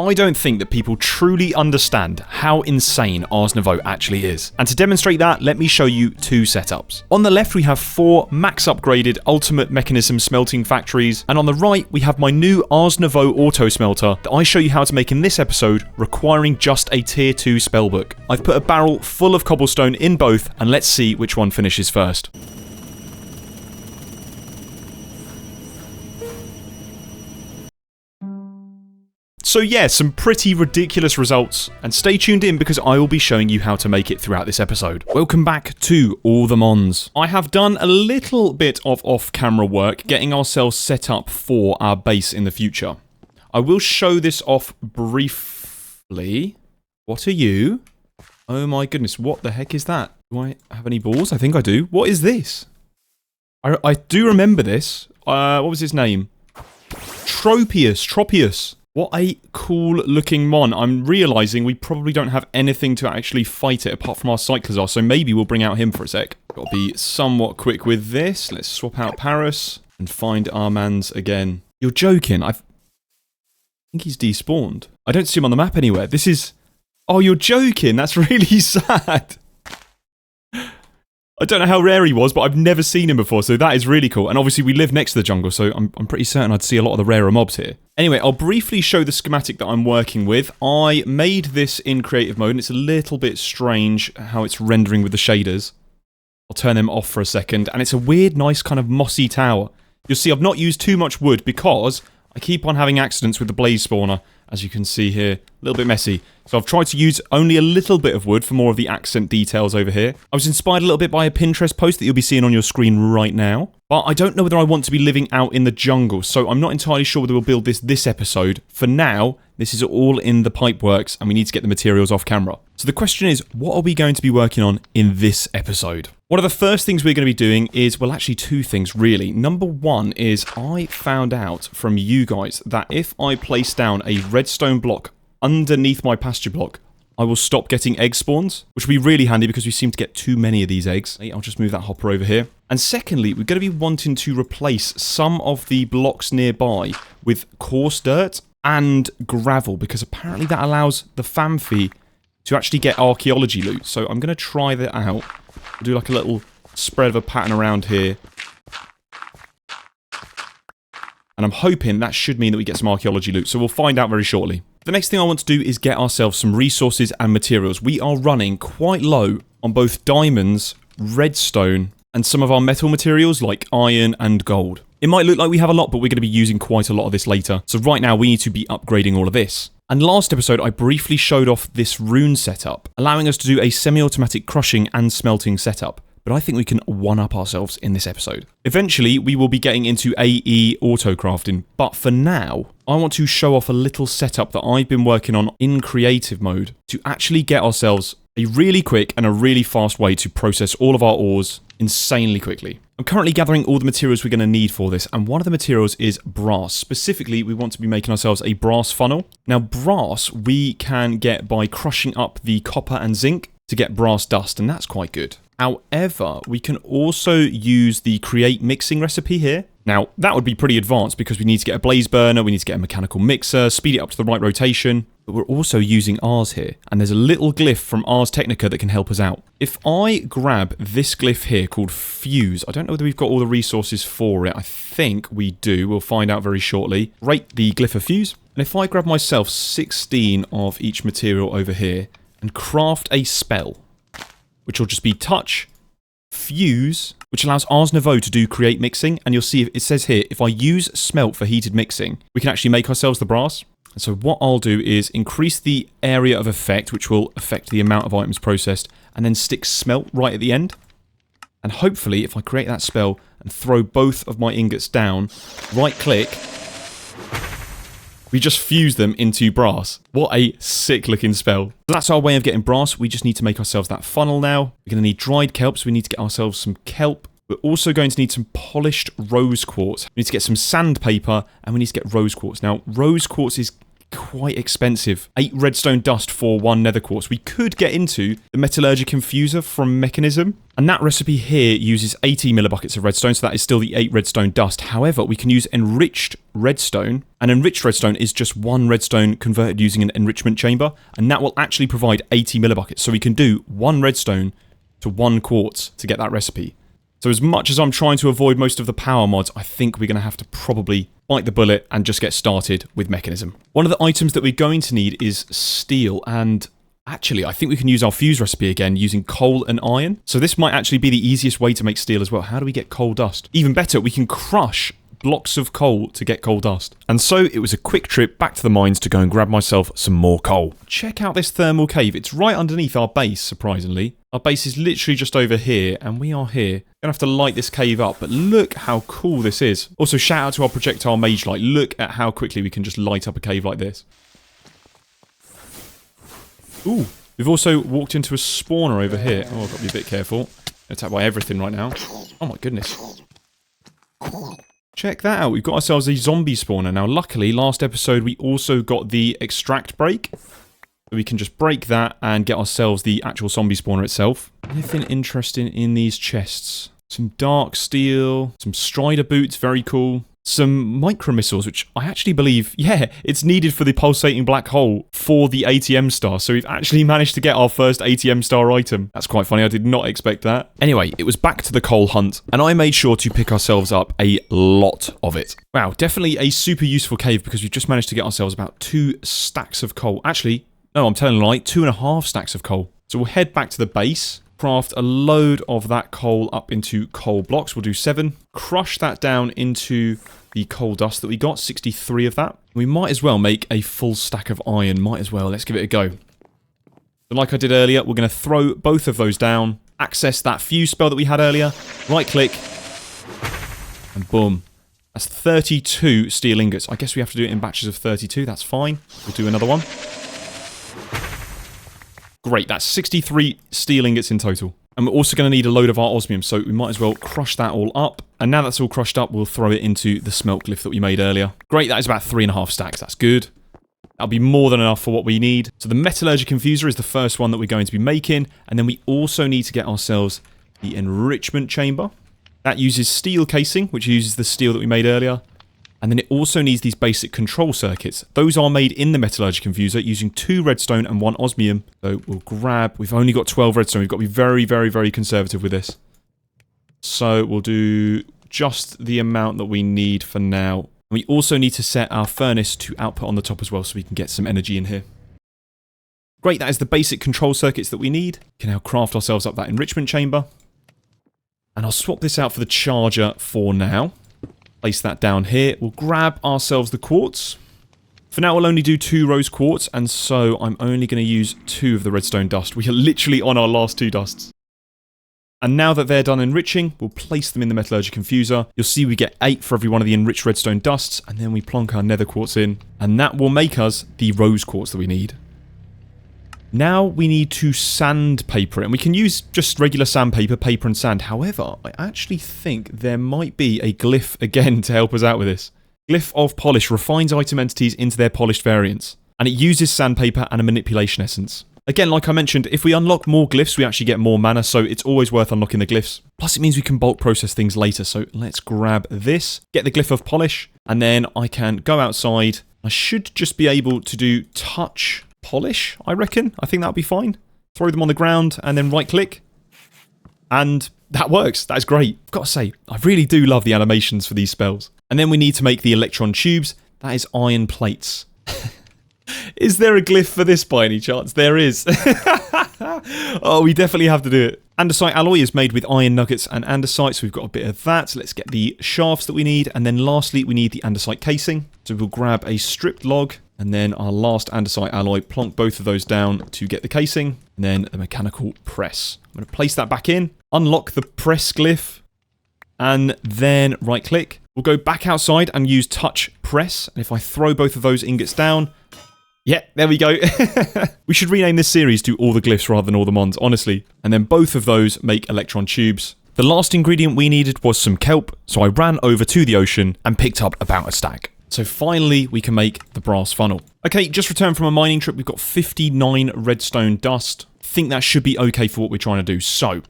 I don't think that people truly understand how insane Ars Nouveau actually is. And to demonstrate that, let me show you two setups. On the left we have 4 max upgraded ultimate mechanism smelting factories, and on the right we have my new Ars Nouveau auto smelter that I show you how to make in this episode, requiring just a tier 2 spellbook. I've put a barrel full of cobblestone in both, and let's see which one finishes first. So yeah, some pretty ridiculous results, and stay tuned in because I will be showing you how to make it throughout this episode. Welcome back to AllTheMons. I have done a little bit of off-camera work getting ourselves set up for our base in the future. I will show this off briefly. What are you? Oh my goodness, what the heck is that? Do I have any balls? I think I do. What is this? I do remember this. What was his name? Tropius. What a cool looking mon. I'm realising we probably don't have anything to actually fight it apart from our Cyclozar, so maybe we'll bring out him for a sec. Gotta be somewhat quick with this. Let's swap out Paris and find our mans again. You're joking. I think he's despawned. I don't see him on the map anywhere. This is... Oh, you're joking. That's really sad. I don't know how rare he was, but I've never seen him before, so that is really cool. And obviously we live next to the jungle, so I'm pretty certain I'd see a lot of the rarer mobs here. Anyway, I'll briefly show the schematic that I'm working with. I made this in creative mode, and it's a little bit strange how it's rendering with the shaders. I'll turn them off for a second, and it's a weird, nice kind of mossy tower. You'll see I've not used too much wood because I keep on having accidents with the blaze spawner, as you can see here. A little bit messy. So I've tried to use only a little bit of wood for more of the accent details over here. I was inspired a little bit by a Pinterest post that you'll be seeing on your screen right now. But I don't know whether I want to be living out in the jungle, so I'm not entirely sure whether we'll build this episode. For now, this is all in the pipeworks, and we need to get the materials off camera. So the question is, what are we going to be working on in this episode? One of the first things we're going to be doing is, well, actually 2 things, really. Number 1 is I found out from you guys that if I place down a redstone block underneath my pasture block, I will stop getting egg spawns, which will be really handy because we seem to get too many of these eggs. I'll just move that hopper over here. And secondly, we're going to be wanting to replace some of the blocks nearby with coarse dirt and gravel, because apparently that allows the Famfi to actually get archaeology loot. So I'm going to try that out. We'll do like a little spread of a pattern around here. And I'm hoping that should mean that we get some archaeology loot, so we'll find out very shortly. The next thing I want to do is get ourselves some resources and materials. We are running quite low on both diamonds, redstone, and some of our metal materials like iron and gold. It might look like we have a lot, but we're going to be using quite a lot of this later. So right now we need to be upgrading all of this. And last episode I briefly showed off this rune setup, allowing us to do a semi-automatic crushing and smelting setup. But I think we can one-up ourselves in this episode. Eventually, we will be getting into AE auto-crafting, but for now, I want to show off a little setup that I've been working on in creative mode to actually get ourselves a really quick and a really fast way to process all of our ores insanely quickly. I'm currently gathering all the materials we're going to need for this, and one of the materials is brass. Specifically, we want to be making ourselves a brass funnel. Now, brass we can get by crushing up the copper and zinc to get brass dust, and that's quite good. However, we can also use the create mixing recipe here. Now, that would be pretty advanced because we need to get a blaze burner, we need to get a mechanical mixer, speed it up to the right rotation. But we're also using Ars here, and there's a little glyph from Ars Technica that can help us out. If I grab this glyph here called Fuse, I don't know whether we've got all the resources for it. I think we do. We'll find out very shortly. Rate the glyph of Fuse. And if I grab myself 16 of each material over here and craft a spell, which will just be touch, fuse, which allows Ars Nouveau to do create mixing, and you'll see it says here, if I use smelt for heated mixing, we can actually make ourselves the brass. And so what I'll do is increase the area of effect, which will affect the amount of items processed, and then stick smelt right at the end. And hopefully, if I create that spell and throw both of my ingots down, right click, we just fuse them into brass. What a sick looking spell. So that's our way of getting brass. We just need to make ourselves that funnel now. We're going to need dried kelp, so we need to get ourselves some kelp. We're also going to need some polished rose quartz. We need to get some sandpaper, and we need to get rose quartz. Now, rose quartz is quite expensive. 8 redstone dust for 1 nether quartz. We could get into the metallurgic infuser from Mechanism, and that recipe here uses 80 millibuckets of redstone, so that is still the 8 redstone dust. However, we can use enriched redstone, and enriched redstone is just 1 redstone converted using an enrichment chamber, and that will actually provide 80 millibuckets. So we can do 1 redstone to 1 quartz to get that recipe. So as much as I'm trying to avoid most of the power mods, I think we're going to have to probably bite the bullet and just get started with Mechanism. One of the items that we're going to need is steel, and actually I think we can use our fuse recipe again using coal and iron. So this might actually be the easiest way to make steel as well. How do we get coal dust? Even better, we can crush blocks of coal to get coal dust. And so it was a quick trip back to the mines to go and grab myself some more coal. Check out this thermal cave. It's right underneath our base, surprisingly. Our base is literally just over here, and we are here. Gonna have to light this cave up, but look how cool this is. Also, shout out to our projectile mage light. Look at how quickly we can just light up a cave like this. Ooh, we've also walked into a spawner over here. Oh, I've got to be a bit careful. Attacked by everything right now. Oh my goodness. Check that out. We've got ourselves a zombie spawner. Now, luckily, last episode we also got the extract break. We can just break that and get ourselves the actual zombie spawner itself. Anything interesting in these chests? Some dark steel, some strider boots, very cool. Some micro missiles, which I actually believe, yeah, it's needed for the pulsating black hole for the ATM star. So we've actually managed to get our first ATM star item. That's quite funny. I did not expect that. Anyway, it was back to the coal hunt, and I made sure to pick ourselves up a lot of it. Wow, definitely a super useful cave because we've just managed to get ourselves about 2 stacks of coal. Actually, no, I'm telling a lie, 2.5 stacks of coal. So we'll head back to the base, craft a load of that coal up into coal blocks. We'll do 7. Crush that down into the coal dust that we got, 63 of that. We might as well make a full stack of iron, might as well. Let's give it a go. But like I did earlier, we're going to throw both of those down, access that fuse spell that we had earlier, right click, and boom. That's 32 steel ingots. I guess we have to do it in batches of 32, that's fine. We'll do another one. Great, that's 63 steel ingots in total. And we're also going to need a load of our osmium, so we might as well crush that all up. And now that's all crushed up, we'll throw it into the smelt glyph that we made earlier. Great, that is about 3.5 stacks, that's good. That'll be more than enough for what we need. So the metallurgic infuser is the first one that we're going to be making. And then we also need to get ourselves the enrichment chamber. That uses steel casing, which uses the steel that we made earlier. And then it also needs these basic control circuits. Those are made in the metallurgic infuser using 2 redstone and 1 osmium. So we'll grab... We've only got 12 redstone. We've got to be very, very, very conservative with this. So we'll do just the amount that we need for now. We also need to set our furnace to output on the top as well so we can get some energy in here. Great, that is the basic control circuits that we need. We can now craft ourselves up that enrichment chamber. And I'll swap this out for the charger for now. Place that down here. We'll grab ourselves the quartz. For now, we'll only do 2 rose quartz, and so I'm only going to use 2 of the redstone dust. We are literally on our last 2 dusts. And now that they're done enriching, we'll place them in the metallurgic infuser. You'll see we get 8 for every one of the enriched redstone dusts, and then we plonk our nether quartz in, and that will make us the rose quartz that we need. Now we need to sandpaper it, and we can use just regular sandpaper, paper and sand. However, I actually think there might be a glyph again to help us out with this. Glyph of Polish refines item entities into their polished variants, and it uses sandpaper and a manipulation essence. Again, like I mentioned, if we unlock more glyphs, we actually get more mana, so it's always worth unlocking the glyphs. Plus, it means we can bulk process things later, so let's grab this, get the Glyph of Polish, and then I can go outside. I should just be able to do touch polish, I reckon. I think that'll be fine. Throw them on the ground, and then right-click. And that works. That is great. I've got to say, I really do love the animations for these spells. And then we need to make the electron tubes. That is iron plates. Is there a glyph for this by any chance? There is. Oh, we definitely have to do it. Andesite alloy is made with iron nuggets and andesite, so we've got a bit of that. Let's get the shafts that we need, and then lastly, we need the andesite casing. So we'll grab a stripped log, and then our last andesite alloy, plonk both of those down to get the casing, and then the mechanical press. I'm going to place that back in, unlock the press glyph, and then right-click. We'll go back outside and use touch press, and if I throw both of those ingots down, yeah, there we go. We should rename this series to All the Glyphs rather than All the Mons, honestly. And then both of those make electron tubes. The last ingredient we needed was some kelp, so I ran over to the ocean and picked up about a stack. So finally, we can make the brass funnel. Okay, just returned from a mining trip. We've got 59 redstone dust. I think that should be okay for what we're trying to do. So,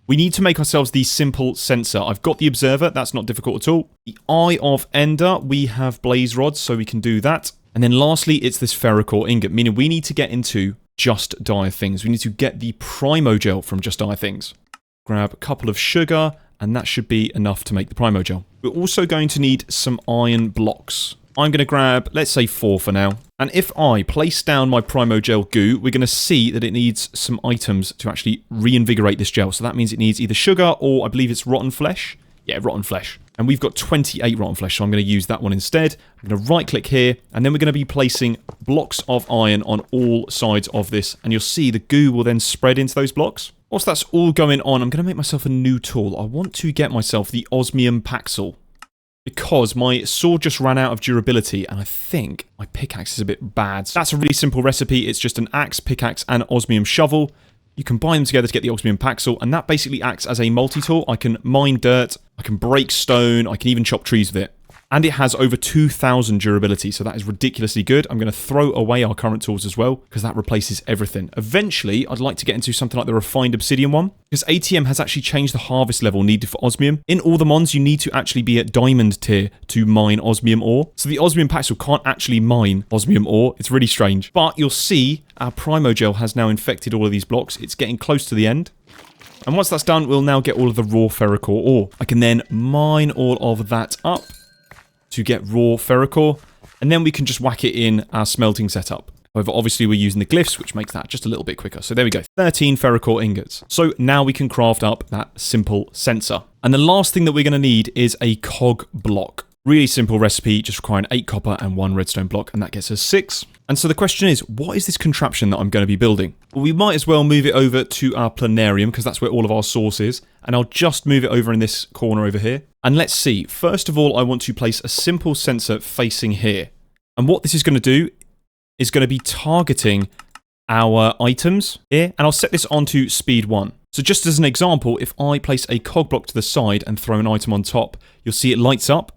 we need to make ourselves the simple sensor. I've got the observer. That's not difficult at all. The Eye of Ender. We have blaze rods, so we can do that. And then lastly, it's this ferrocore ingot, meaning we need to get into Just Dire Things. We need to get the Primogel from Just Dire Things. Grab a couple of sugar, and that should be enough to make the Primogel. We're also going to need some iron blocks. I'm going to grab, let's say 4 for now. And if I place down my Primogel goo, we're going to see that it needs some items to actually reinvigorate this gel. So that means it needs either sugar or I believe it's rotten flesh. Yeah, rotten flesh. And we've got 28 rotten flesh, so I'm going to use that one instead. I'm going to right click here, and then we're going to be placing blocks of iron on all sides of this. And you'll see the goo will then spread into those blocks. Whilst that's all going on, I'm going to make myself a new tool. I want to get myself the osmium paxel, because my sword just ran out of durability and I think my pickaxe is a bit bad. That's a really simple recipe. It's just an axe, pickaxe and osmium shovel. You combine them together to get the osmium paxel, and that basically acts as a multi-tool. I can mine dirt, I can break stone, I can even chop trees with it. And it has over 2,000 durability, so that is ridiculously good. I'm going to throw away our current tools as well, because that replaces everything. Eventually, I'd like to get into something like the refined obsidian one, because ATM has actually changed the harvest level needed for osmium. In AllTheMons, you need to actually be at diamond tier to mine osmium ore. So the osmium paxel can't actually mine osmium ore. It's really strange. But you'll see our Primogel has now infected all of these blocks. It's getting close to the end. And once that's done, we'll now get all of the raw ferrocore ore. I can then mine all of that up to get raw ferrocore, and then we can just whack it in our smelting setup. However, obviously we're using the glyphs, which makes that just a little bit quicker. So there we go, 13 ferrocore ingots. So now we can craft up that simple sensor. And the last thing that we're going to need is a cog block. Really simple recipe, just requiring 8 copper and 1 redstone block, and that gets us 6. And so the question is, what is this contraption that I'm going to be building? Well, we might as well move it over to our planarium, because that's where all of our source is. And I'll just move it over in this corner over here. And let's see. First of all, I want to place a simple sensor facing here. And what this is going to do is going to be targeting our items here. And I'll set this onto speed 1. So just as an example, if I place a cog block to the side and throw an item on top, you'll see it lights up.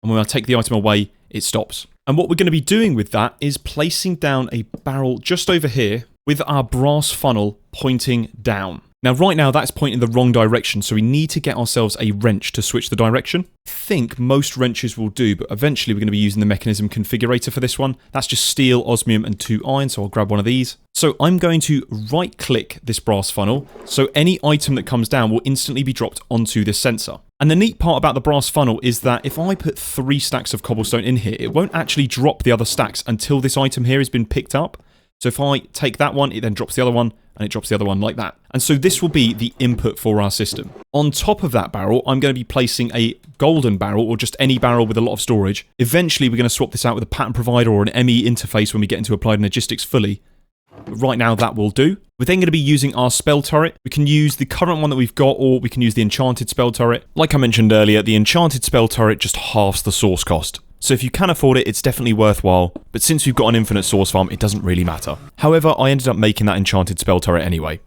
And when I take the item away, it stops. And what we're going to be doing with that is placing down a barrel just over here with our brass funnel pointing down. Now, right now, that's pointing the wrong direction, so we need to get ourselves a wrench to switch the direction. I think most wrenches will do, but eventually we're going to be using the mechanism configurator for this one. That's just steel, osmium, and 2 iron, so I'll grab one of these. So I'm going to right-click this brass funnel, so any item that comes down will instantly be dropped onto this sensor. And the neat part about the brass funnel is that if I put 3 stacks of cobblestone in here, it won't actually drop the other stacks until this item here has been picked up. So if I take that one, it then drops the other one, and it drops the other one like that. And so this will be the input for our system. On top of that barrel, I'm going to be placing a golden barrel, or just any barrel with a lot of storage. Eventually, we're going to swap this out with a pattern provider or an ME interface when we get into applied energistics fully. But right now, that will do. We're then going to be using our spell turret. We can use the current one that we've got, or we can use the enchanted spell turret. Like I mentioned earlier, the enchanted spell turret just halves the source cost. So if you can afford it, it's definitely worthwhile, but since we've got an infinite source farm, it doesn't really matter. However, I ended up making that enchanted spell turret anyway.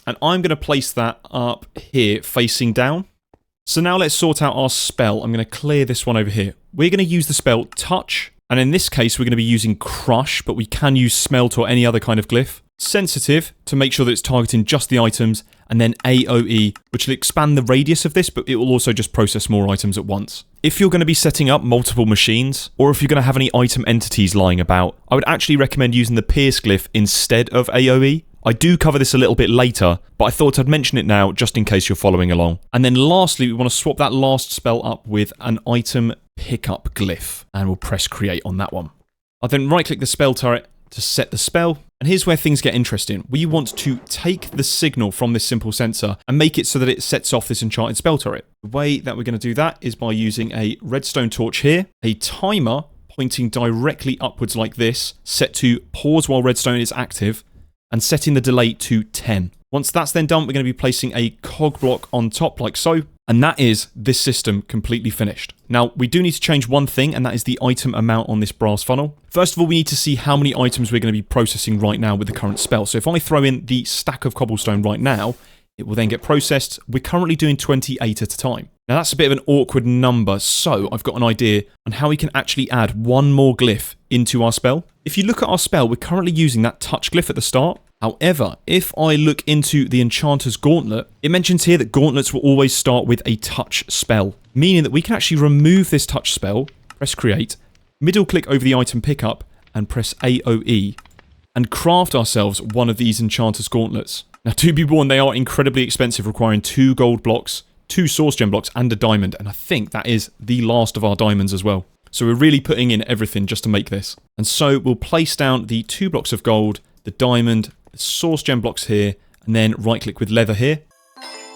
And I'm going to place that up here, facing down. So now let's sort out our spell. I'm going to clear this one over here. We're going to use the spell Touch, and in this case, we're going to be using Crush, but we can use Smelt or any other kind of glyph. Sensitive, to make sure that it's targeting just the items, and then AOE, which will expand the radius of this, but it will also just process more items at once. If you're going to be setting up multiple machines, or if you're going to have any item entities lying about, I would actually recommend using the Pierce glyph instead of AOE. I do cover this a little bit later, but I thought I'd mention it now just in case you're following along. And then lastly, we want to swap that last spell up with an item pickup glyph, and we'll press create on that one. I'll then right click the spell turret to set the spell. And here's where things get interesting. We want to take the signal from this simple sensor and make it so that it sets off this enchanted spell turret. The way that we're going to do that is by using a redstone torch here, a timer pointing directly upwards like this, set to pause while redstone is active, and setting the delay to 10. Once that's then done, we're going to be placing a cog block on top like so, and that is this system completely finished. Now, we do need to change one thing, and that is the item amount on this brass funnel. First of all, we need to see how many items we're going to be processing right now with the current spell. So if I throw in the stack of cobblestone right now, it will then get processed. We're currently doing 28 at a time. Now, that's a bit of an awkward number, so I've got an idea on how we can actually add one more glyph into our spell. If you look at our spell, we're currently using that touch glyph at the start. However, if I look into the Enchanter's Gauntlet, it mentions here that gauntlets will always start with a touch spell, meaning that we can actually remove this touch spell, press create, middle click over the item pickup, and press AOE, and craft ourselves one of these Enchanter's Gauntlets. Now, to be warned, they are incredibly expensive, requiring 2 gold blocks, 2 source gem blocks, and a diamond, and I think that is the last of our diamonds as well. So we're really putting in everything just to make this. And so we'll place down the 2 blocks of gold, the diamond, the source gem blocks here, and then right click with leather here,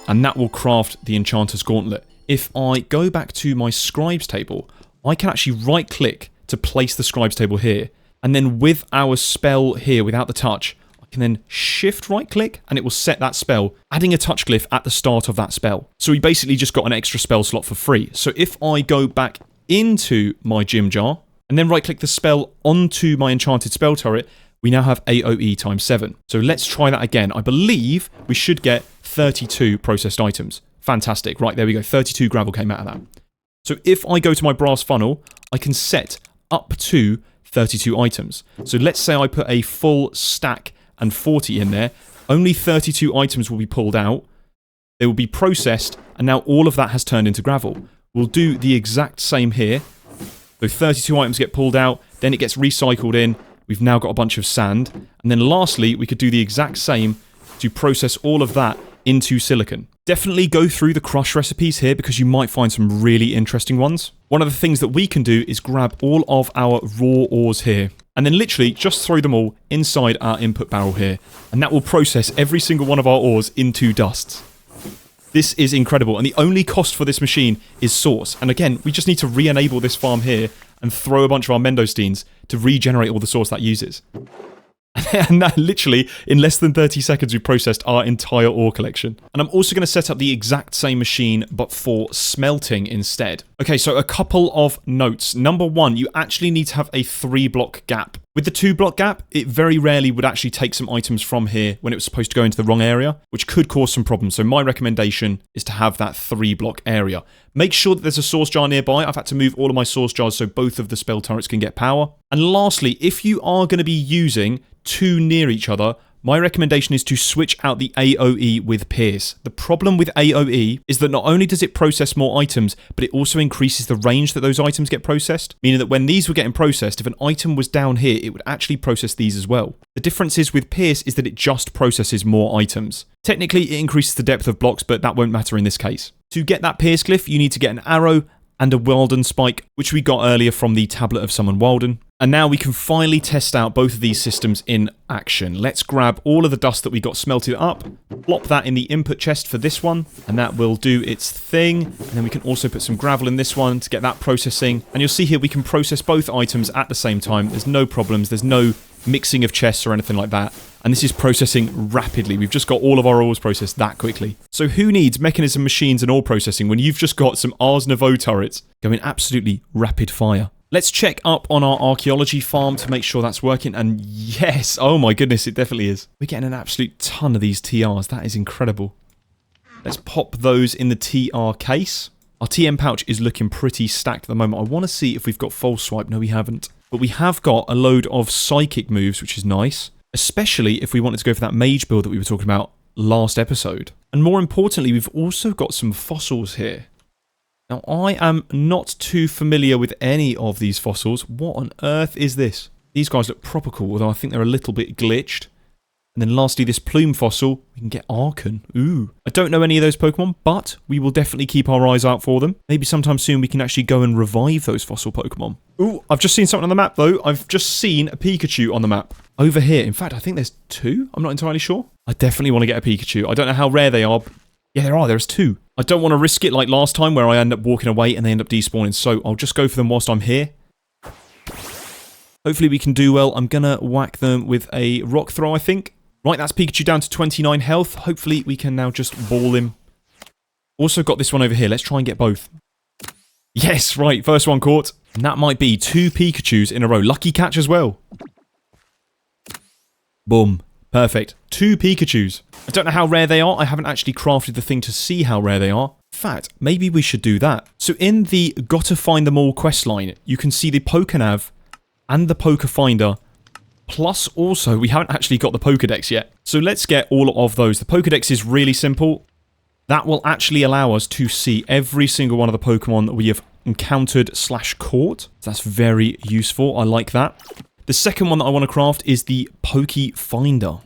and that will craft the Enchanter's Gauntlet. If I go back to my scribes table, I can actually right click to place the scribes table here, and then with our spell here without the touch, I can then shift right click and it will set that spell, adding a touch glyph at the start of that spell. So we basically just got an extra spell slot for free. So if I go back into my gym jar and then right click the spell onto my enchanted spell turret, we now have AOE times 7. So let's try that again. I believe we should get 32 processed items. Fantastic. Right, there we go. 32 gravel came out of that. So if I go to my brass funnel, I can set up to 32 items. So let's say I put a full stack and 40 in there. Only 32 items will be pulled out. They will be processed, and now all of that has turned into gravel. We'll do the exact same here. So 32 items get pulled out, then it gets recycled in. We've now got a bunch of sand. And then lastly, we could do the exact same to process all of that into silicon. Definitely go through the crush recipes here because you might find some really interesting ones. One of the things that we can do is grab all of our raw ores here and then literally just throw them all inside our input barrel here, and that will process every single one of our ores into dust. This is incredible, and the only cost for this machine is source. And again, we just need to re-enable this farm here and throw a bunch of our mendosteins to regenerate all the source that uses. And that literally, in less than 30 seconds, we processed our entire ore collection. And I'm also going to set up the exact same machine, but for smelting instead. Okay, so a couple of notes. Number 1, you actually need to have a 3-block gap. With the 2-block gap, it very rarely would actually take some items from here when it was supposed to go into the wrong area, which could cause some problems. So my recommendation is to have that 3-block area. Make sure that there's a source jar nearby. I've had to move all of my source jars so both of the spell turrets can get power. And lastly, if you are going to be using 2 near each other, my recommendation is to switch out the AOE with Pierce. The problem with AOE is that not only does it process more items, but it also increases the range that those items get processed, meaning that when these were getting processed, if an item was down here, it would actually process these as well. The difference is with Pierce is that it just processes more items. Technically, it increases the depth of blocks, but that won't matter in this case. To get that Pierce glyph, you need to get an arrow and a Walden spike, which we got earlier from the Tablet of Summon Walden. And now we can finally test out both of these systems in action. Let's grab all of the dust that we got smelted up, plop that in the input chest for this one, and that will do its thing. And then we can also put some gravel in this one to get that processing. And you'll see here we can process both items at the same time. There's no problems. There's no mixing of chests or anything like that. And this is processing rapidly. We've just got all of our ores processed that quickly. So who needs mechanism machines and ore processing when you've just got some Ars Nouveau turrets going absolutely rapid fire? Let's check up on our archaeology farm to make sure that's working. And yes, oh my goodness, it definitely is. We're getting an absolute ton of these TRs. That is incredible. Let's pop those in the TR case. Our TM pouch is looking pretty stacked at the moment. I want to see if we've got false swipe. No, we haven't. But we have got a load of psychic moves, which is nice. Especially if we wanted to go for that mage build that we were talking about last episode. And more importantly, we've also got some fossils here. Now, I am not too familiar with any of these fossils. What on earth is this? These guys look proper cool, although I think they're a little bit glitched. And then lastly, this plume fossil, we can get Archon. Ooh. I don't know any of those Pokemon, but we will definitely keep our eyes out for them. Maybe sometime soon we can actually go and revive those fossil Pokemon. Ooh, I've just seen something on the map, though. I've just seen a Pikachu on the map. Over here. In fact, I think there's 2. I'm not entirely sure. I definitely want to get a Pikachu. I don't know how rare they are. Yeah, there are. There's 2. I don't want to risk it like last time where I end up walking away and they end up despawning. So I'll just go for them whilst I'm here. Hopefully we can do well. I'm going to whack them with a rock throw, I think. Right, that's Pikachu down to 29 health. Hopefully we can now just ball him. Also got this one over here. Let's try and get both. Yes, right. First one caught. And that might be 2 Pikachus in a row. Lucky catch as well. Boom. Perfect. 2 Pikachus. I don't know how rare they are. I haven't actually crafted the thing to see how rare they are. In fact, maybe we should do that. So in the Gotta Find Them All questline, you can see the Pokenav and the poker finder. Plus, also, we haven't actually got the Pokedex yet. So let's get all of those. The Pokedex is really simple. That will actually allow us to see every single one of the Pokemon that we have encountered/caught. So that's very useful. I like that. The second one that I want to craft is the Poke Finder.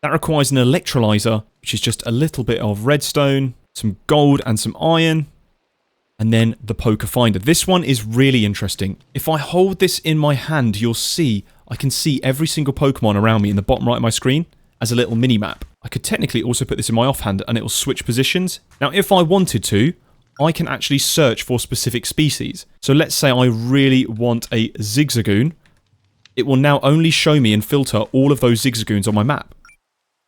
That requires an electrolyzer, which is just a little bit of redstone, some gold and some iron, and then the Poke Finder. This one is really interesting. If I hold this in my hand, you'll see I can see every single Pokemon around me in the bottom right of my screen as a little mini-map. I could technically also put this in my offhand and it will switch positions. Now, if I wanted to, I can actually search for specific species. So let's say I really want a Zigzagoon. It will now only show me and filter all of those Zigzagoons on my map.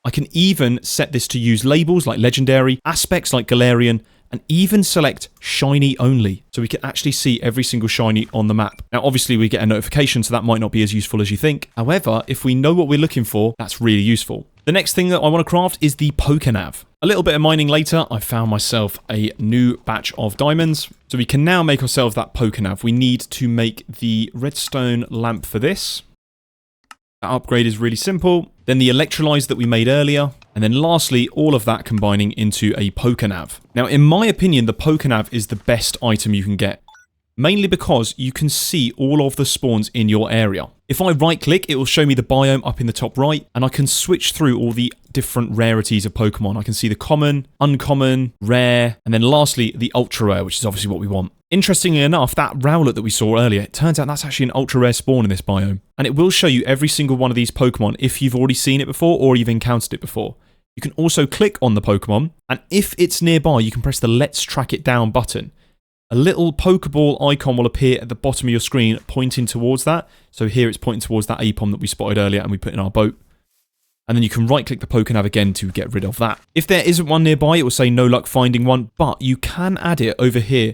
I can even set this to use labels like Legendary, aspects like Galarian, and even select shiny only, so we can actually see every single shiny on the map. Now, obviously, we get a notification, so that might not be as useful as you think. However, if we know what we're looking for, that's really useful. The next thing that I want to craft is the Pokenav. A little bit of mining later, I found myself a new batch of diamonds, so we can now make ourselves that Pokenav. We need to make the redstone lamp for this. That upgrade is really simple. Then the electrolyzer that we made earlier. And then lastly, all of that combining into a Pokenav. Now, in my opinion, the Pokenav is the best item you can get. Mainly because you can see all of the spawns in your area. If I right click, it will show me the biome up in the top right, and I can switch through all the different rarities of Pokemon. I can see the common, uncommon, rare, and then lastly, the ultra rare, which is obviously what we want. Interestingly enough, that Rowlet that we saw earlier, it turns out that's actually an ultra rare spawn in this biome. And it will show you every single one of these Pokemon if you've already seen it before or you've encountered it before. You can also click on the Pokemon, and if it's nearby, you can press the Let's Track It Down button. A little Pokeball icon will appear at the bottom of your screen pointing towards that. So here it's pointing towards that Apom that we spotted earlier and we put in our boat. And then you can right-click the Pokenav again to get rid of that. If there isn't one nearby, it will say no luck finding one, but you can add it over here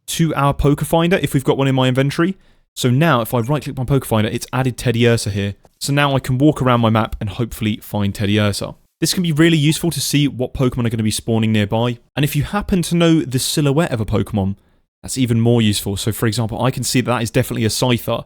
to our Poke Finder if we've got one in my inventory. So now if I right-click my Poke Finder, it's added Teddiursa here. So now I can walk around my map and hopefully find Teddiursa. This can be really useful to see what Pokemon are going to be spawning nearby. And if you happen to know the silhouette of a Pokemon, that's even more useful. So for example, I can see that is definitely a Scyther,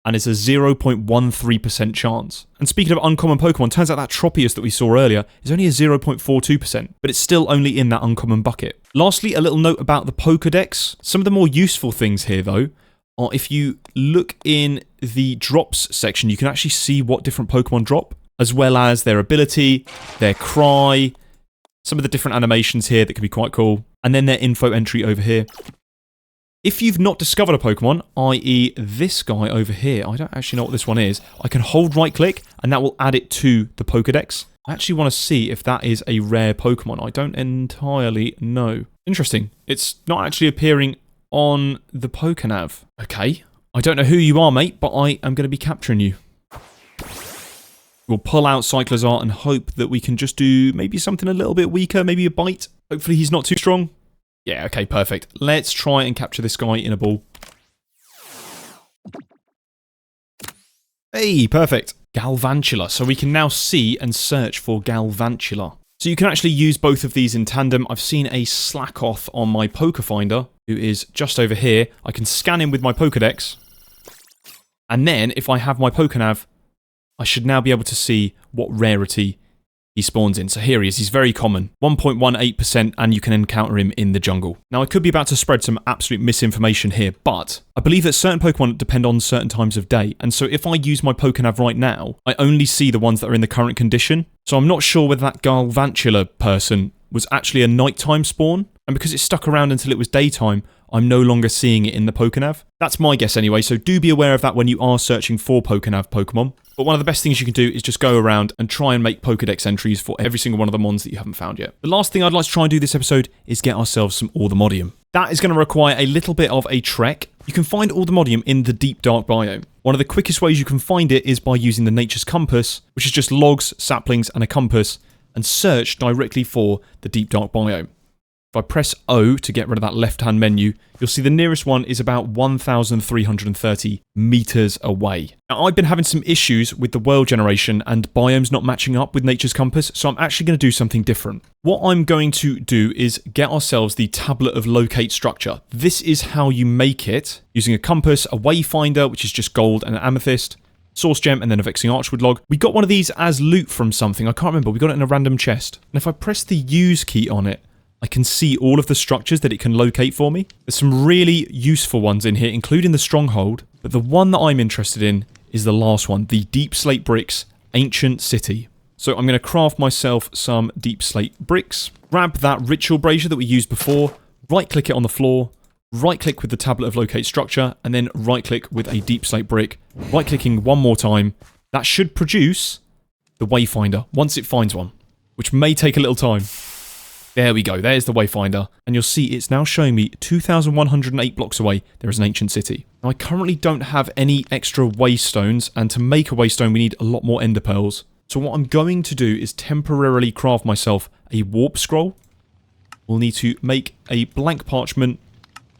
and it's a 0.13% chance. And speaking of uncommon Pokemon, turns out that Tropius that we saw earlier is only a 0.42%, but it's still only in that uncommon bucket. Lastly, a little note about the Pokedex. Some of the more useful things here though, are if you look in the drops section, you can actually see what different Pokemon drop, as well as their ability, their cry, some of the different animations here that can be quite cool, and then their info entry over here. If you've not discovered a Pokemon, i.e. this guy over here, I don't actually know what this one is, I can hold right click and that will add it to the Pokedex. I actually want to see if that is a rare Pokemon. I don't entirely know. Interesting. It's not actually appearing on the Pokenav. Okay. I don't know who you are, mate, but I am going to be capturing you. We'll pull out Cyclozar and hope that we can just do maybe something a little bit weaker, maybe a bite. Hopefully he's not too strong. Yeah, okay, perfect. Let's try and capture this guy in a ball. Hey, perfect. Galvantula. So we can now see and search for Galvantula. So you can actually use both of these in tandem. I've seen a Slackoth on my Poke Finder, who is just over here. I can scan him with my Pokedex. And then, if I have my Pokenav, I should now be able to see what rarity he spawns in. So here he is. He's very common. 1.18%, and you can encounter him in the jungle. Now, I could be about to spread some absolute misinformation here, but I believe that certain Pokemon depend on certain times of day. And so if I use my Pokenav right now, I only see the ones that are in the current condition. So I'm not sure whether that Galvantula person was actually a nighttime spawn. And because it stuck around until it was daytime, I'm no longer seeing it in the Pokenav. That's my guess anyway, so do be aware of that when you are searching for Pokenav Pokemon. But one of the best things you can do is just go around and try and make Pokedex entries for every single one of the mons that you haven't found yet. The last thing I'd like to try and do this episode is get ourselves some AllTheModium. That is going to require a little bit of a trek. You can find AllTheModium in the Deep Dark biome. One of the quickest ways you can find it is by using the Nature's Compass, which is just logs, saplings, and a compass, and search directly for the Deep Dark biome. If I press O to get rid of that left-hand menu, you'll see the nearest one is about 1,330 meters away. Now, I've been having some issues with the world generation and biomes not matching up with nature's compass, so I'm actually going to do something different. What I'm going to do is get ourselves the tablet of locate structure. This is how you make it, using a compass, a wayfinder, which is just gold and amethyst, source gem, and then a vexing archwood log. We got one of these as loot from something, I can't remember, we got it in a random chest. And if I press the use key on it, I can see all of the structures that it can locate for me. There's some really useful ones in here, including the stronghold, but the one that I'm interested in is the last one, the deep slate bricks, ancient city. So I'm going to craft myself some deep slate bricks, grab that ritual brazier that we used before, right click it on the floor, right click with the tablet of locate structure, and then right click with a deep slate brick, right clicking one more time. That should produce the wayfinder once it finds one, which may take a little time. There we go, there's the wayfinder, and you'll see it's now showing me 2,108 blocks away there is an ancient city. Now I currently don't have any extra waystones, and to make a waystone we need a lot more ender pearls. So what I'm going to do is temporarily craft myself a warp scroll. We'll need to make a blank parchment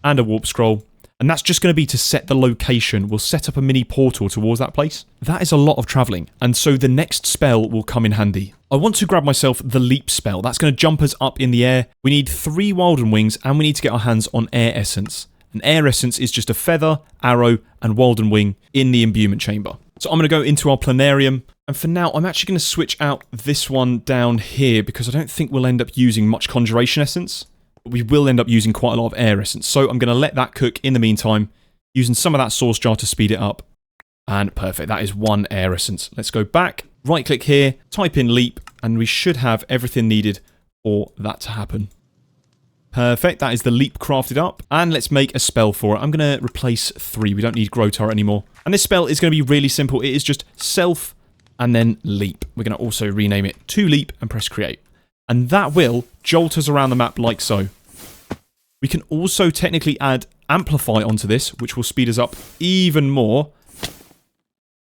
and a warp scroll, and that's just going to be to set the location. We'll set up a mini portal towards that place. That is a lot of travelling, and so the next spell will come in handy. I want to grab myself the leap spell. That's going to jump us up in the air. We need 3 Wilden Wings, and we need to get our hands on Air Essence. An Air Essence is just a feather, arrow, and Wilden Wing in the imbuement chamber. So I'm going to go into our planarium, and for now I'm actually going to switch out this one down here because I don't think we'll end up using much Conjuration Essence. But we will end up using quite a lot of Air Essence. So I'm going to let that cook in the meantime, using some of that source jar to speed it up. And perfect, that is 1 Air Essence. Let's go back. Right click here, type in leap, and we should have everything needed for that to happen. Perfect, that is the leap crafted up. And let's make a spell for it. I'm going to replace 3. We don't need grow turret anymore. And this spell is going to be really simple. It is just self and then leap. We're going to also rename it to leap and press create. And that will jolt us around the map like so. We can also technically add amplify onto this, which will speed us up even more.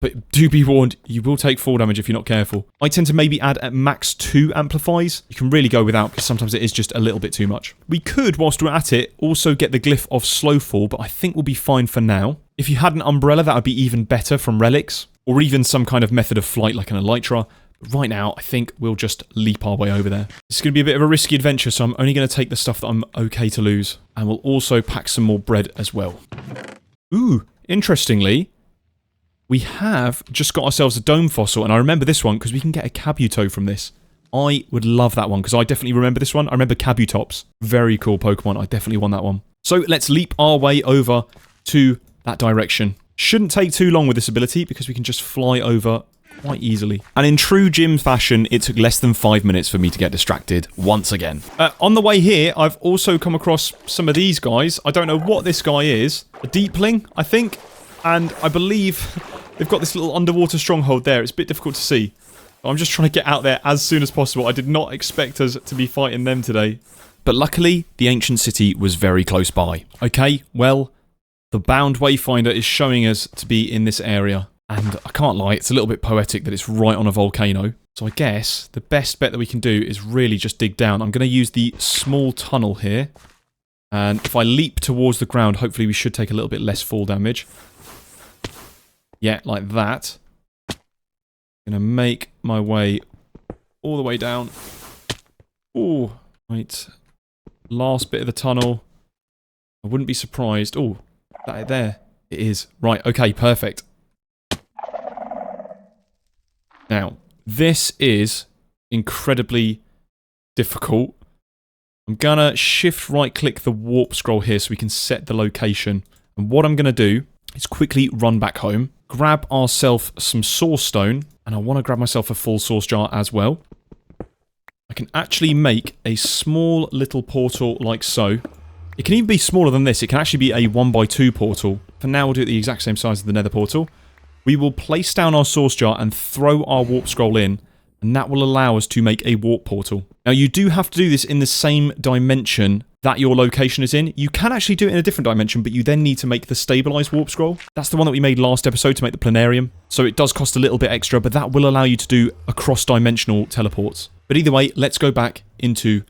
But do be warned, you will take fall damage if you're not careful. I tend to maybe add at max 2 amplifies. You can really go without because sometimes it is just a little bit too much. We could, whilst we're at it, also get the glyph of slow fall, but I think we'll be fine for now. If you had an umbrella, that would be even better from relics, or even some kind of method of flight like an elytra. But right now, I think we'll just leap our way over there. It's going to be a bit of a risky adventure, so I'm only going to take the stuff that I'm okay to lose. And we'll also pack some more bread as well. Ooh, interestingly, we have just got ourselves a dome fossil, and I remember this one because we can get a Kabuto from this. I would love that one because I definitely remember this one. I remember Kabutops. Very cool Pokemon. I definitely want that one. So let's leap our way over to that direction. Shouldn't take too long with this ability because we can just fly over quite easily. And in true Jim fashion, it took less than 5 minutes for me to get distracted once again. On the way here, I've also come across some of these guys. I don't know what this guy is. A Deepling, I think. And I believe they've got this little underwater stronghold there. It's a bit difficult to see. But I'm just trying to get out there as soon as possible. I did not expect us to be fighting them today. But luckily, the ancient city was very close by. Okay, well, the bound wayfinder is showing us to be in this area. And I can't lie, it's a little bit poetic that it's right on a volcano. So I guess the best bet that we can do is really just dig down. I'm going to use the small tunnel here. And if I leap towards the ground, hopefully we should take a little bit less fall damage. Yeah, like that. I'm going to make my way all the way down. Ooh, right. Last bit of the tunnel. I wouldn't be surprised. Oh, that there. It is. Right, okay, perfect. Now, this is incredibly difficult. I'm going to shift right click the warp scroll here so we can set the location. And what I'm going to do is quickly run back home, grab ourselves some source stone, and I want to grab myself a full source jar as well. I can actually make a small little portal like so. It can even be smaller than this. It can actually be a 1x2 portal. For now, we'll do it the exact same size as the Nether portal. We will place down our source jar and throw our warp scroll in, and that will allow us to make a warp portal. Now, you do have to do this in the same dimension that your location is in. You can actually do it in a different dimension, but you then need to make the stabilized warp scroll. That's the one that we made last episode to make the planarium. So it does cost a little bit extra, but that will allow you to do across-dimensional teleports. But either way, let's go back into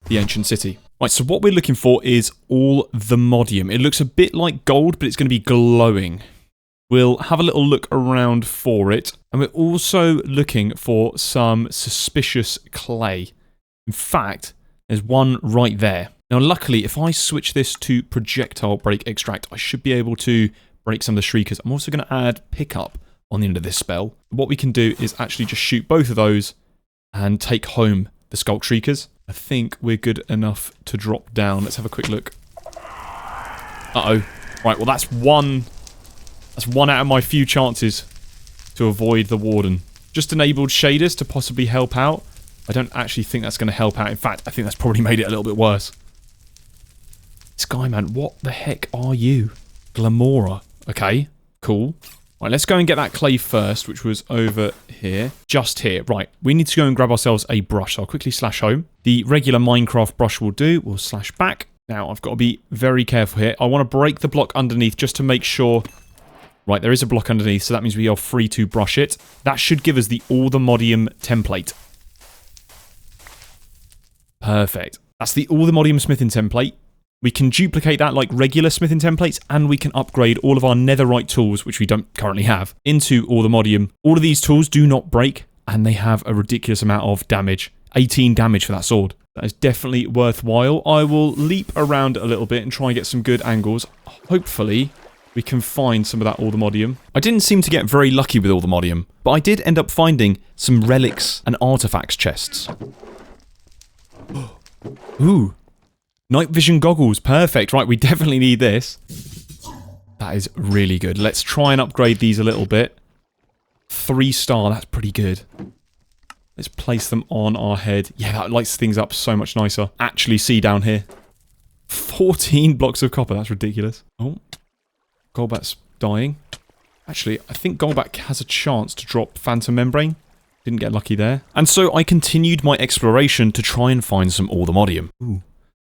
the ancient city. Right, so what we're looking for is AllTheModium. It looks a bit like gold, but it's going to be glowing. We'll have a little look around for it. And we're also looking for some suspicious clay. In fact, there's one right there. Now, luckily, if I switch this to projectile break extract, I should be able to break some of the shriekers. I'm also going to add pickup on the end of this spell. What we can do is actually just shoot both of those and take home the skulk shriekers. I think we're good enough to drop down. Let's have a quick look. Uh-oh. Right, well that's one out of my few chances to avoid the warden. Just enabled shaders to possibly help out. I don't actually think that's going to help out. In fact, I think that's probably made it a little bit worse. Skyman, what the heck are you? Glamora. Okay, cool. Right, let's go and get that clay first, which was over here. Just here. Right, we need to go and grab ourselves a brush. So I'll quickly slash home. The regular Minecraft brush will do. We'll slash back. Now, I've got to be very careful here. I want to break the block underneath just to make sure... Right, there is a block underneath, so that means we are free to brush it. That should give us the AllTheModium template. Perfect. That's the AllTheModium smithing template. We can duplicate that like regular smithing templates, and we can upgrade all of our netherite tools, which we don't currently have, into AllTheModium. All of these tools do not break, and they have a ridiculous amount of damage. 18 damage for that sword. That is definitely worthwhile. I will leap around a little bit and try and get some good angles. Hopefully, we can find some of that AllTheModium. I didn't seem to get very lucky with AllTheModium, but I did end up finding some relics and artifacts chests. Ooh. Night vision goggles, perfect. Right, we definitely need this. That is really good. Let's try and upgrade these a little bit. 3-star, that's pretty good. Let's place them on our head. Yeah, that lights things up so much nicer. Actually see down here. 14 blocks of copper, that's ridiculous. Oh, Golbat's dying. Actually, I think Golbat has a chance to drop Phantom Membrane. Didn't get lucky there. And so I continued my exploration to try and find some AllTheModium. Ooh.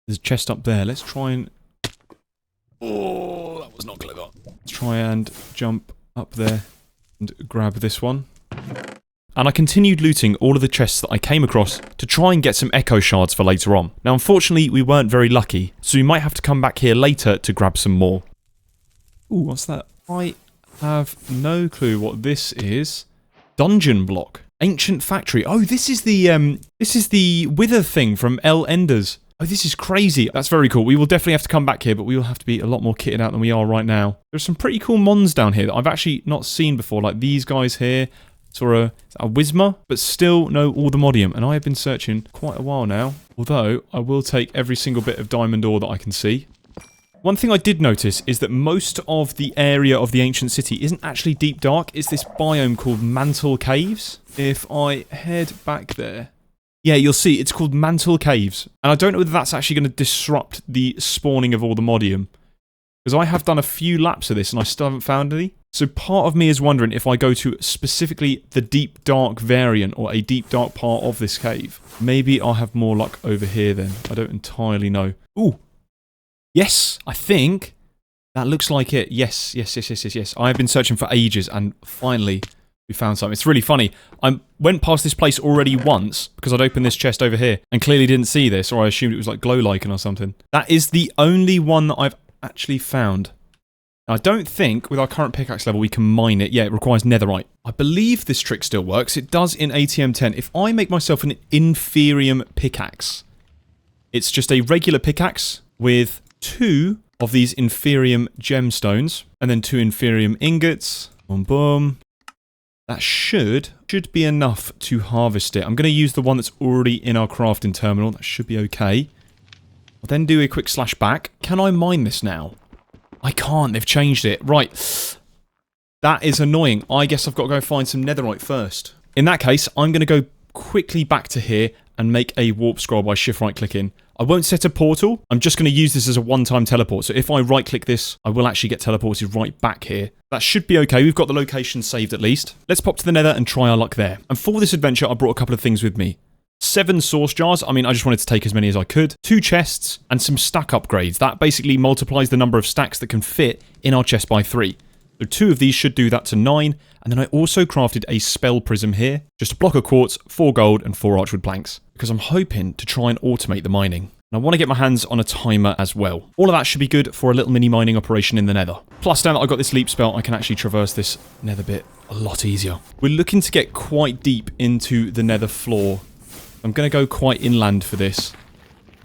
There's a chest up there. Let's try and... Oh, that was not clever. Let's try and jump up there and grab this one. And I continued looting all of the chests that I came across to try and get some echo shards for later on. Now, unfortunately, we weren't very lucky, so we might have to come back here later to grab some more. Ooh, what's that? I have no clue what this is. Dungeon block. Ancient factory. Oh, this is the wither thing from El Enders. Oh, this is crazy. That's very cool. We will definitely have to come back here, but we will have to be a lot more kitted out than we are right now. There's some pretty cool mons down here that I've actually not seen before, like these guys here. Saw a Wisma, but still no AllTheModium, and I have been searching quite a while now. Although, I will take every single bit of diamond ore that I can see. One thing I did notice is that most of the area of the ancient city isn't actually deep dark. It's this biome called Mantle Caves. If I head back there... Yeah, you'll see, it's called Mantle Caves. And I don't know whether that's actually going to disrupt the spawning of AllTheModium. Because I have done a few laps of this and I still haven't found any. So part of me is wondering if I go to specifically the deep dark variant or a deep dark part of this cave. Maybe I'll have more luck over here then. I don't entirely know. Ooh. Yes, I think that looks like it. Yes. I have been searching for ages and finally... we found something. It's really funny. I went past this place already once because I'd opened this chest over here and clearly didn't see this, or I assumed it was like glow lichen or something. That is the only one that I've actually found. Now, I don't think with our current pickaxe level we can mine it. Yeah, it requires netherite. I believe this trick still works. It does in ATM 10. If I make myself an inferium pickaxe, it's just a regular pickaxe with 2 of these inferium gemstones and then 2 inferium ingots. Boom, boom. That should be enough to harvest it. I'm going to use the one that's already in our crafting terminal. That should be okay. I'll then do a quick slash back. Can I mine this now? I can't. They've changed it. Right. That is annoying. I guess I've got to go find some netherite first. In that case, I'm going to go quickly back to here and make a warp scroll by shift right clicking. I won't set a portal. I'm just going to use this as a one-time teleport. So if I right-click this, I will actually get teleported right back here. That should be okay. We've got the location saved at least. Let's pop to the Nether and try our luck there. And for this adventure, I brought a couple of things with me. 7 source jars. I mean, I just wanted to take as many as I could. 2 chests and some stack upgrades. That basically multiplies the number of stacks that can fit in our chest by 3. So 2 of these should do that to 9. And then I also crafted a spell prism here. Just a block of quartz, 4 gold and 4 archwood planks. Because I'm hoping to try and automate the mining. And I want to get my hands on a timer as well. All of that should be good for a little mini mining operation in the nether. Plus, now that I've got this leap spell, I can actually traverse this nether bit a lot easier. We're looking to get quite deep into the nether floor. I'm going to go quite inland for this.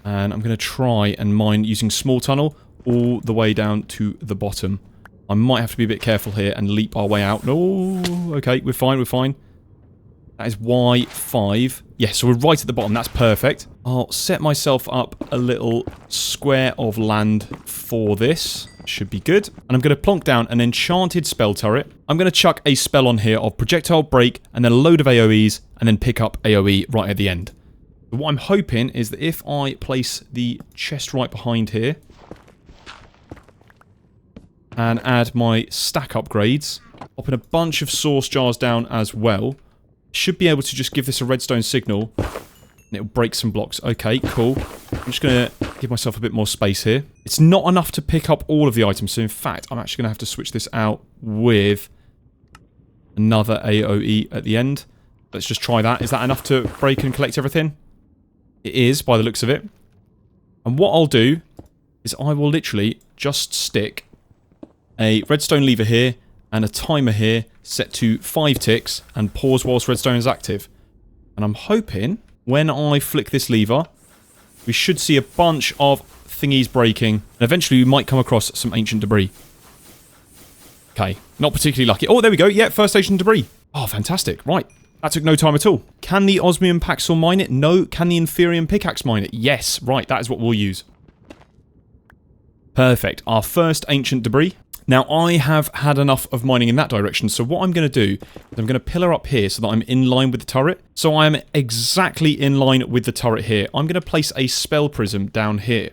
And I'm going to try and mine using small tunnel all the way down to the bottom. I might have to be a bit careful here and leap our way out. No, okay, we're fine, we're fine. That is Y5. Yes, so we're right at the bottom. That's perfect. I'll set myself up a little square of land for this. Should be good. And I'm going to plonk down an enchanted spell turret. I'm going to chuck a spell on here of projectile break and then a load of AoEs and then pick up AoE right at the end. But what I'm hoping is that if I place the chest right behind here and add my stack upgrades, pop in a bunch of source jars down as well, should be able to just give this a redstone signal and it'll break some blocks. Okay, cool. I'm just going to give myself a bit more space here. It's not enough to pick up all of the items, so in fact, I'm actually going to have to switch this out with another AoE at the end. Let's just try that. Is that enough to break and collect everything? It is, by the looks of it. And what I'll do is I will literally just stick a redstone lever here and a timer here set to 5 ticks and pause whilst redstone is active. And I'm hoping when I flick this lever, we should see a bunch of thingies breaking. And eventually we might come across some ancient debris. Okay, not particularly lucky. Oh, there we go. Yeah, first ancient debris. Oh, fantastic. Right. That took no time at all. Can the osmium paxel mine it? No. Can the inferium pickaxe mine it? Yes. Right, that is what we'll use. Perfect. Our first ancient debris. Now, I have had enough of mining in that direction, so what I'm going to do is I'm going to pillar up here so that I'm in line with the turret. So I am exactly in line with the turret here. I'm going to place a spell prism down here.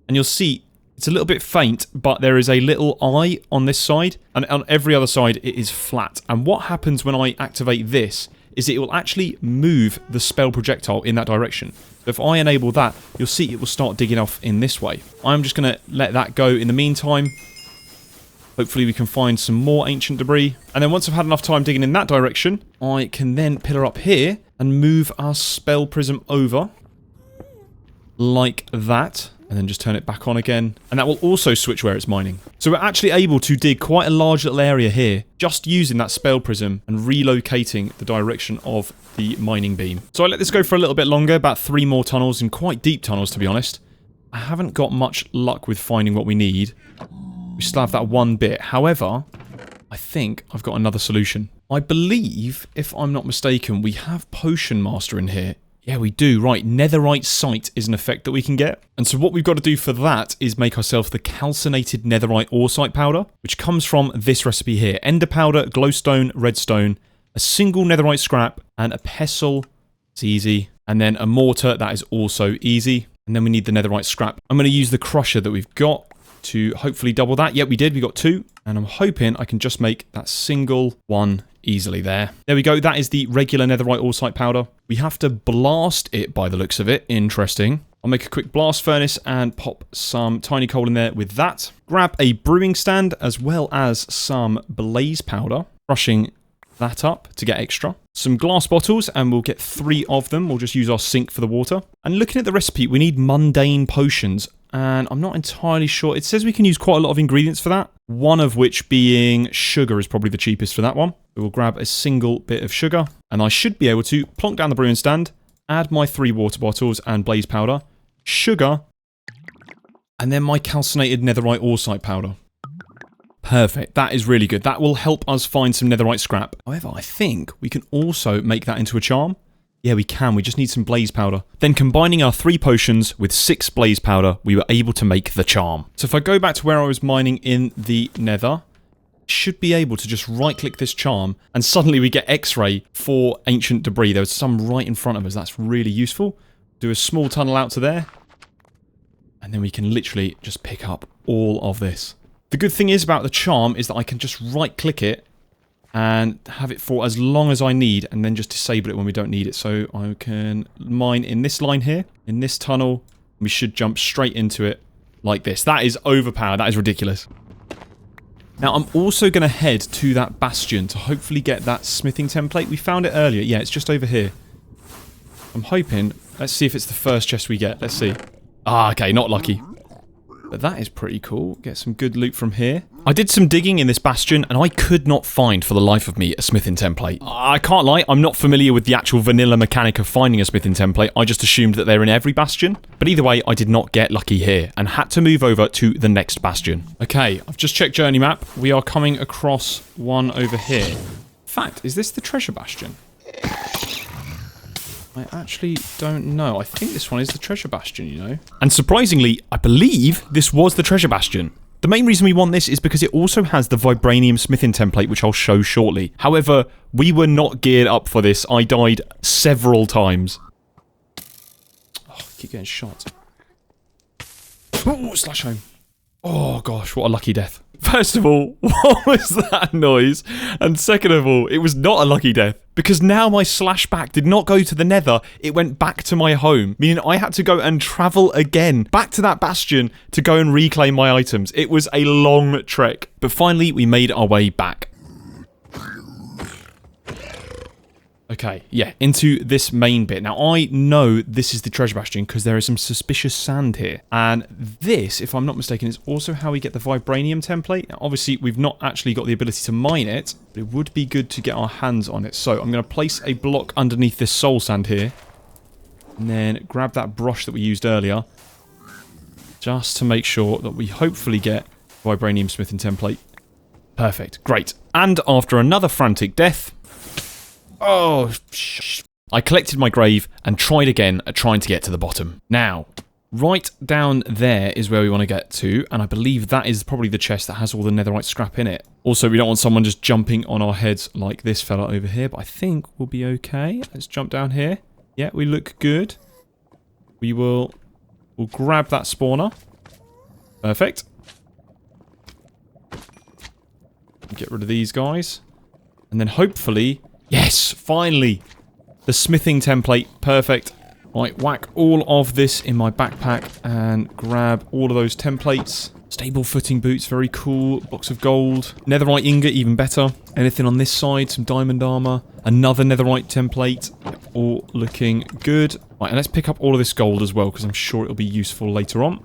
And you'll see it's a little bit faint, but there is a little eye on this side, and on every other side it is flat. And what happens when I activate this is it will actually move the spell projectile in that direction. So if I enable that, you'll see it will start digging off in this way. I'm just going to let that go in the meantime. Hopefully we can find some more ancient debris. And then once I've had enough time digging in that direction, I can then pillar up here and move our spell prism over. Like that. And then just turn it back on again. And that will also switch where it's mining. So we're actually able to dig quite a large little area here, just using that spell prism and relocating the direction of the mining beam. So I let this go for a little bit longer, about 3 more tunnels, and quite deep tunnels to be honest. I haven't got much luck with finding what we need. We still have that one bit. However, I think I've got another solution. I believe, if I'm not mistaken, we have Potion Master in here. Yeah, we do. Right, Netherite Sight is an effect that we can get. And so what we've got to do for that is make ourselves the calcinated Netherite Oresight powder, which comes from this recipe here. Ender powder, glowstone, redstone, a single Netherite scrap, and a pestle. It's easy. And then a mortar, that is also easy. And then we need the Netherite scrap. I'm going to use the crusher that we've got to hopefully double that. Yep, we did. We got 2. And I'm hoping I can just make that single one easily there. There we go. That is the regular Netherite Oresight powder. We have to blast it by the looks of it. Interesting. I'll make a quick blast furnace and pop some tiny coal in there with that. Grab a brewing stand as well as some blaze powder. Crushing that up to get extra. Some glass bottles, and we'll get 3 of them. We'll just use our sink for the water. And looking at the recipe, we need mundane potions. And I'm not entirely sure. It says we can use quite a lot of ingredients for that. One of which being sugar is probably the cheapest for that one. We'll grab a single bit of sugar. And I should be able to plonk down the brewing stand, add my 3 water bottles and blaze powder, sugar, and then my calcinated Netherite Oresight powder. Perfect. That is really good. That will help us find some Netherite scrap. However, I think we can also make that into a charm. Yeah, we can. We just need some blaze powder. Then combining our 3 potions with 6 blaze powder, we were able to make the charm. So if I go back to where I was mining in the nether, should be able to just right-click this charm, and suddenly we get X-ray for ancient debris. There was some right in front of us. That's really useful. Do a small tunnel out to there, and then we can literally just pick up all of this. The good thing is about the charm is that I can just right-click it and have it for as long as I need, and then just disable it when we don't need it. So I can mine in this line here, in this tunnel. We should jump straight into it like this. That is overpowered. That is ridiculous. Now, I'm also going to head to that bastion to hopefully get that smithing template. We found it earlier. Yeah, it's just over here. I'm hoping... Let's see if it's the first chest we get. Let's see. Ah, okay, not lucky. But that is pretty cool. Get some good loot from here. I did some digging in this bastion, and I could not find, for the life of me, a smithing template. I can't lie, I'm not familiar with the actual vanilla mechanic of finding a smithing template. I just assumed that they're in every bastion. But either way, I did not get lucky here, and had to move over to the next bastion. Okay, I've just checked journey map. We are coming across one over here. In fact, is this the treasure bastion? I actually don't know. I think this one is the treasure bastion, you know. And surprisingly, I believe this was the treasure bastion. The main reason we want this is because it also has the vibranium smithing template, which I'll show shortly. However, we were not geared up for this. I died several times. Oh, I keep getting shot. Oh, slash home. Oh gosh, what a lucky death. First of all, what was that noise? And second of all, it was not a lucky death. Because now my slashback did not go to the Nether, it went back to my home. Meaning I had to go and travel again, back to that bastion to go and reclaim my items. It was a long trek. But finally, we made our way back. Okay, yeah, into this main bit. Now, I know this is the treasure bastion because there is some suspicious sand here. And this, if I'm not mistaken, is also how we get the vibranium template. Now, obviously, we've not actually got the ability to mine it, but it would be good to get our hands on it. So, I'm going to place a block underneath this soul sand here. And then grab that brush that we used earlier. Just to make sure that we hopefully get vibranium smithing template. Perfect, great. And after another frantic death... Oh, I collected my grave and tried again at trying to get to the bottom. Now, right down there is where we want to get to, and I believe that is probably the chest that has all the netherite scrap in it. Also, we don't want someone just jumping on our heads like this fella over here, but I think we'll be okay. Let's jump down here. Yeah, we look good. We'll grab that spawner. Perfect. Get rid of these guys. And then hopefully... Yes, finally! The smithing template, perfect. Right, whack all of this in my backpack and grab all of those templates. Stable footing boots, very cool. Box of gold. Netherite ingot, even better. Anything on this side, some diamond armor. Another netherite template. All looking good. Right, and let's pick up all of this gold as well, because I'm sure it'll be useful later on.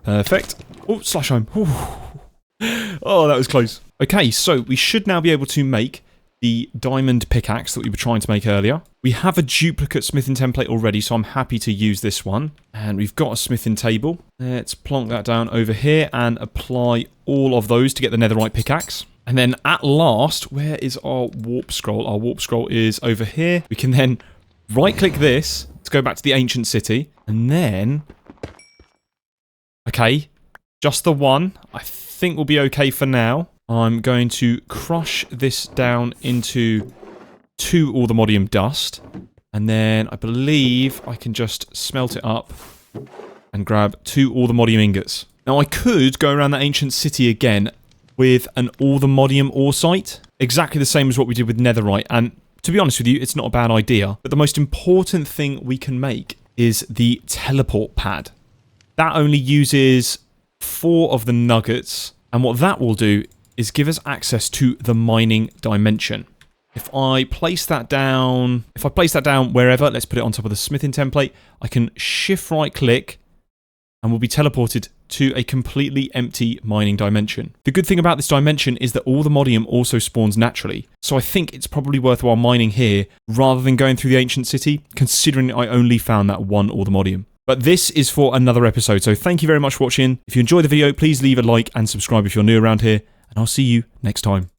Perfect. Oh, slash home. Ooh. Oh, that was close. Okay, so we should now be able to make the diamond pickaxe that we were trying to make earlier. We have a duplicate smithing template already, so I'm happy to use this one. And we've got a smithing table. Let's plonk that down over here and apply all of those to get the netherite pickaxe. And then at last, where is our warp scroll? Our warp scroll is over here. We can then right-click this to go back to the ancient city. And then... Okay, just the one. I think we'll be okay for now. I'm going to crush this down into 2 AllTheModium dust. And then I believe I can just smelt it up and grab 2 AllTheModium ingots. Now I could go around the ancient city again with an AllTheModium ore site. Exactly the same as what we did with netherite. And to be honest with you, it's not a bad idea. But the most important thing we can make is the teleport pad. That only uses 4 of the nuggets. And what that will do is give us access to the mining dimension. If I place that down wherever, let's put it on top of the smithing template, I can shift right click and we'll be teleported to a completely empty mining dimension. The good thing about this dimension is that AllTheModium also spawns naturally. So I think it's probably worthwhile mining here rather than going through the ancient city, considering I only found that 1 AllTheModium. But this is for another episode, so thank you very much for watching. If you enjoyed the video, please leave a like and subscribe if you're new around here. And I'll see you next time.